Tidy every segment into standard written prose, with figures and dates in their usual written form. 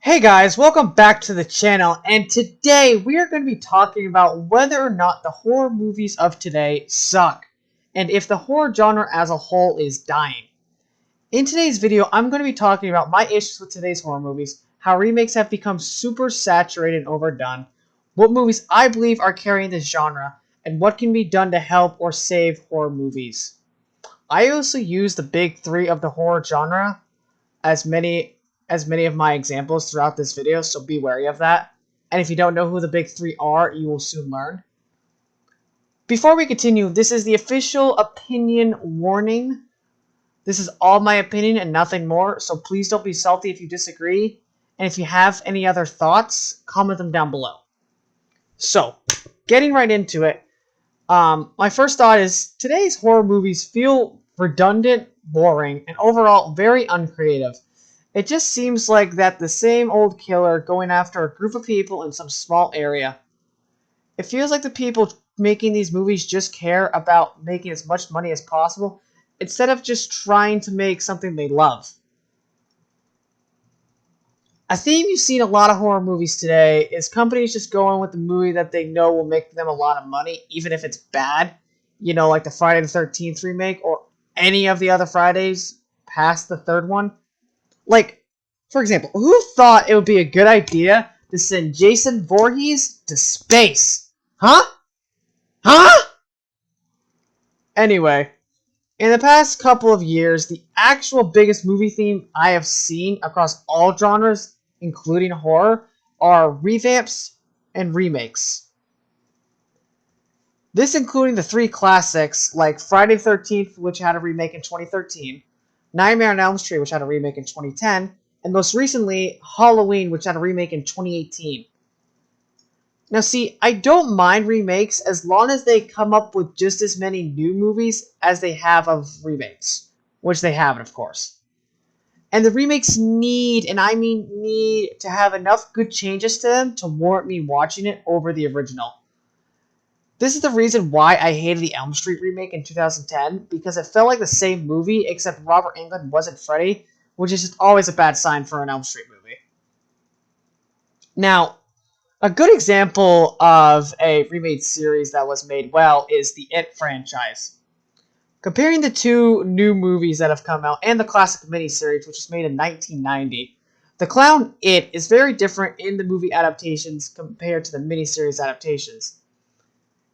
Hey guys, welcome back to the channel, and today we are going to be talking about whether or not the horror movies of today suck, and if the horror genre as a whole is dying. In today's video, I'm going to be talking about my issues with today's horror movies, how remakes have become super saturated and overdone, what movies I believe are carrying this genre, and what can be done to help or save horror movies. I also use the big three of the horror genre as many of my examples throughout this video, so be wary of that. And if you don't know who the big three are, you will soon learn. Before we continue, this is the official opinion warning. This is all my opinion and nothing more, so please don't be salty if you disagree. And if you have any other thoughts, comment them down below. So, getting right into it, my first thought is today's horror movies feel redundant, boring, and overall very uncreative. It just seems like that the same old killer going after a group of people in some small area. It feels like the people making these movies just care about making as much money as possible instead of just trying to make something they love. A theme you see in a lot of horror movies today is companies just going with the movie that they know will make them a lot of money, even if it's bad. You know, like the Friday the 13th remake or any of the other Fridays past the third one. Like, for example, who thought it would be a good idea to send Jason Voorhees to space? Huh? Anyway, in the past couple of years, the actual biggest movie theme I have seen across all genres, including horror, are revamps and remakes. This including the three classics like Friday the 13th, which had a remake in 2013, Nightmare on Elm Street, which had a remake in 2010, and most recently, Halloween, which had a remake in 2018. Now see, I don't mind remakes as long as they come up with just as many new movies as they have of remakes, which they haven't, of course. And the remakes need, and I mean need, to have enough good changes to them to warrant me watching it over the original. This is the reason why I hated the Elm Street remake in 2010, because it felt like the same movie, except Robert Englund wasn't Freddy, which is just always a bad sign for an Elm Street movie. Now, a good example of a remade series that was made well is the It franchise. Comparing the two new movies that have come out and the classic miniseries, which was made in 1990, the clown It is very different in the movie adaptations compared to the miniseries adaptations.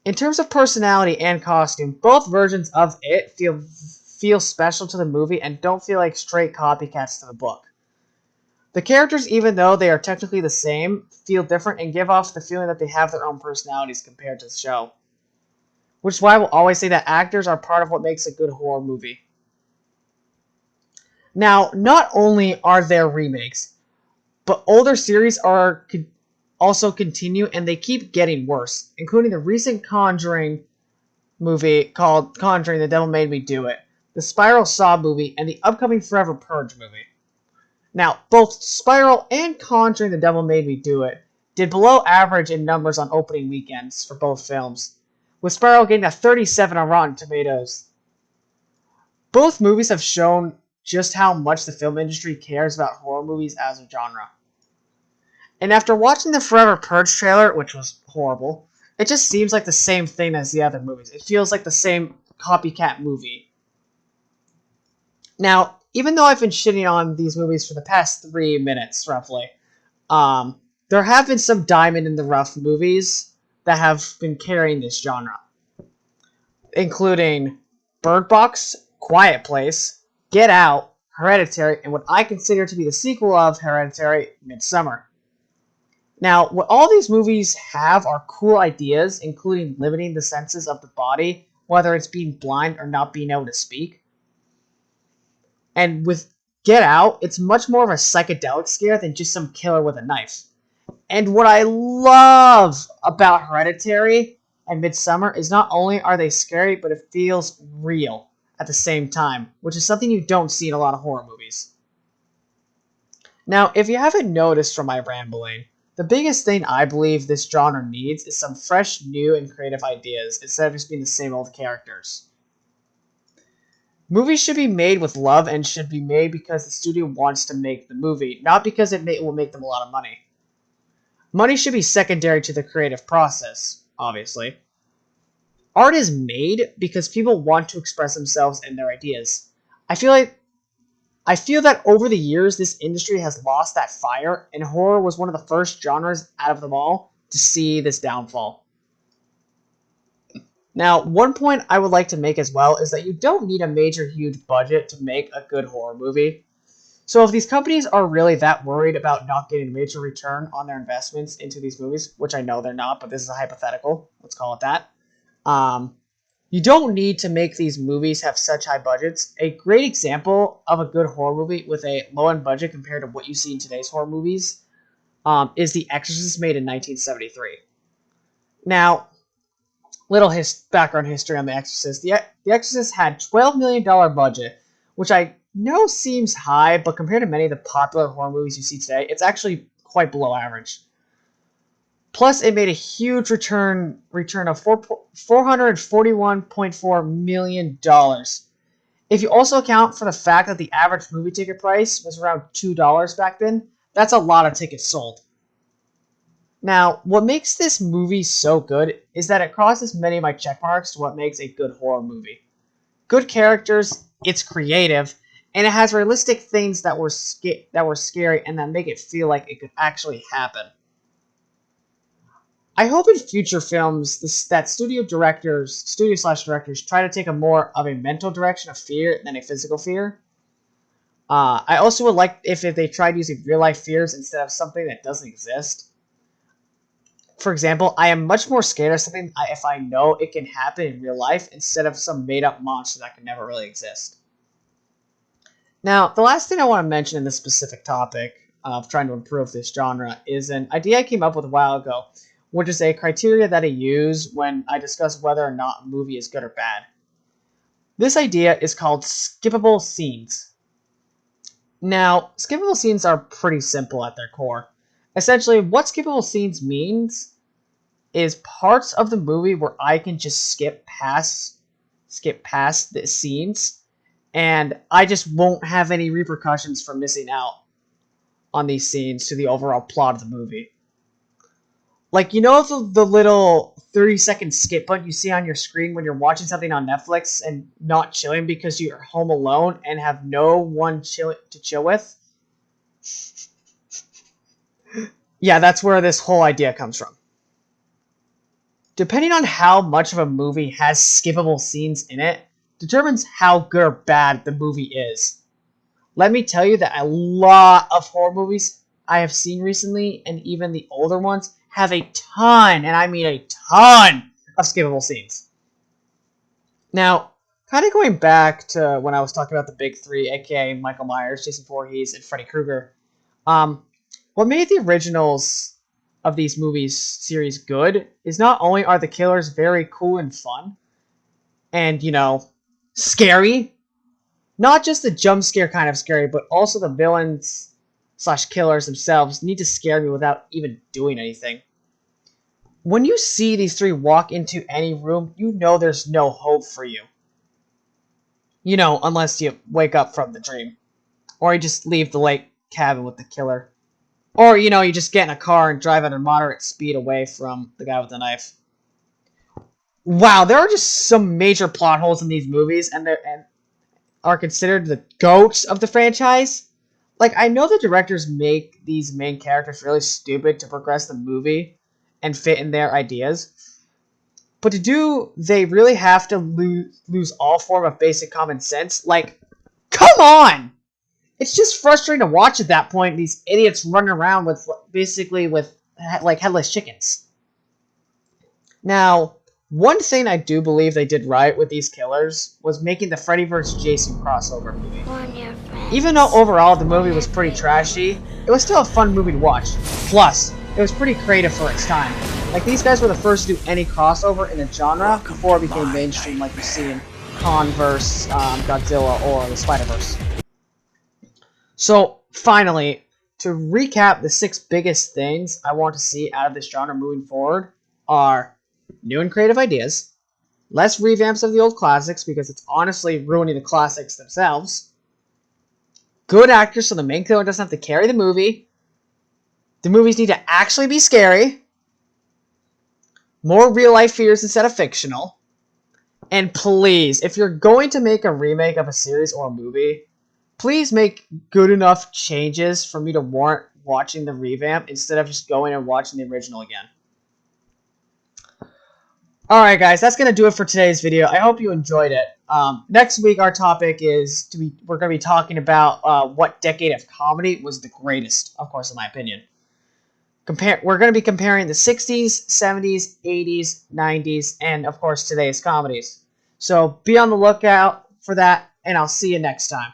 In terms of personality and costume, both versions of It feel special to the movie and don't feel like straight copycats to the book. The characters, even though they are technically the same, feel different and give off the feeling that they have their own personalities compared to the show. Which is why I will always say that actors are part of what makes a good horror movie. Now, not only are there remakes, but older series also continue and they keep getting worse, including the recent Conjuring movie called Conjuring: The Devil Made Me Do It, the Spiral Saw movie, and the upcoming Forever Purge movie. Now, both Spiral and Conjuring: The Devil Made Me Do It did below average in numbers on opening weekends for both films, with Spiral getting a 37 on Rotten Tomatoes. Both movies have shown just how much the film industry cares about horror movies as a genre. And after watching the Forever Purge trailer, which was horrible, it just seems like the same thing as the other movies. It feels like the same copycat movie. Now, even though I've been shitting on these movies for the past 3 minutes, roughly, there have been some diamond in the rough movies that have been carrying this genre, including Bird Box, Quiet Place, Get Out, Hereditary, and what I consider to be the sequel of Hereditary, Midsommar. Now, what all these movies have are cool ideas, including limiting the senses of the body, whether it's being blind or not being able to speak. And with Get Out, it's much more of a psychedelic scare than just some killer with a knife. And what I love about Hereditary and Midsommar is not only are they scary, but it feels real at the same time, which is something you don't see in a lot of horror movies. Now, if you haven't noticed from my rambling, the biggest thing I believe this genre needs is some fresh, new, and creative ideas instead of just being the same old characters. Movies should be made with love and should be made because the studio wants to make the movie, not because it will make them a lot of money. Money should be secondary to the creative process, obviously. Art is made because people want to express themselves and their ideas. I feel like I feel that over the years this industry has lost that fire, and horror was one of the first genres out of them all to see this downfall. Now, one point I would like to make as well is that you don't need a major huge budget to make a good horror movie. So if these companies are really that worried about not getting a major return on their investments into these movies, which I know they're not, but this is a hypothetical, let's call it that. Um, you don't need to make these movies have such high budgets. A great example of a good horror movie with a low-end budget compared to what you see in today's horror movies is The Exorcist, made in 1973. Now, little background history on The Exorcist. The Exorcist had $12 million budget, which I know seems high, but compared to many of the popular horror movies you see today, it's actually quite below average. Plus, it made a huge return of $441.4 million. If you also account for the fact that the average movie ticket price was around $2 back then, that's a lot of tickets sold. Now, what makes this movie so good is that it crosses many of my check marks to what makes a good horror movie. Good characters, it's creative, and it has realistic things that were scary and that make it feel like it could actually happen. I hope in future films that studio/directors try to take a more of a mental direction of fear than a physical fear. I also would like if they tried using real life fears instead of something that doesn't exist. For example, I am much more scared of something if I know it can happen in real life instead of some made-up monster that can never really exist. Now, the last thing I want to mention in this specific topic of trying to improve this genre is an idea I came up with a while ago, which is a criteria that I use when I discuss whether or not a movie is good or bad. This idea is called skippable scenes. Now, skippable scenes are pretty simple at their core. Essentially, what skippable scenes means is parts of the movie where I can just skip past the scenes, and I just won't have any repercussions for missing out on these scenes to the overall plot of the movie. Like, you know the little 30-second skip button you see on your screen when you're watching something on Netflix and not chilling because you're home alone and have no one to chill with? Yeah, that's where this whole idea comes from. Depending on how much of a movie has skippable scenes in it, determines how good or bad the movie is. Let me tell you that a lot of horror movies I have seen recently, and even the older ones, have a ton, and I mean a ton, of skippable scenes. Now, kind of going back to when I was talking about the big three, aka Michael Myers, Jason Voorhees, and Freddy Krueger, what made the originals of these movies series good is not only are the killers very cool and fun, and, scary, not just the jump scare kind of scary, but also the villains/killers themselves need to scare me without even doing anything. When you see these three walk into any room, you know there's no hope for you. Unless you wake up from the dream. Or you just leave the lake cabin with the killer. Or, you just get in a car and drive at a moderate speed away from the guy with the knife. Wow, there are just some major plot holes in these movies, and are considered the goats of the franchise. Like, I know the directors make these main characters really stupid to progress the movie and fit in their ideas. But they really have to lose all form of basic common sense? Like, come on! It's just frustrating to watch at that point, these idiots running around with headless chickens. Now, one thing I do believe they did right with these killers was making the Freddy vs. Jason crossover movie. Even though overall the movie was pretty trashy, it was still a fun movie to watch. Plus, it was pretty creative for its time. Like, these guys were the first to do any crossover in the genre before it became mainstream, like you see in Kong vs. Godzilla or the Spider-Verse. So, finally, to recap, the 6 biggest things I want to see out of this genre moving forward are new and creative ideas, less revamps of the old classics because it's honestly ruining the classics themselves. Good actors so the main character doesn't have to carry the movie. The movies need to actually be scary. More real life fears instead of fictional. And please, if you're going to make a remake of a series or a movie, please make good enough changes for me to warrant watching the revamp instead of just going and watching the original again. Alright guys, that's going to do it for today's video. I hope you enjoyed it. Next week our topic is, we're going to be talking about what decade of comedy was the greatest, of course in my opinion. We're going to be comparing the 60s, 70s, 80s, 90s, and of course today's comedies. So be on the lookout for that, and I'll see you next time.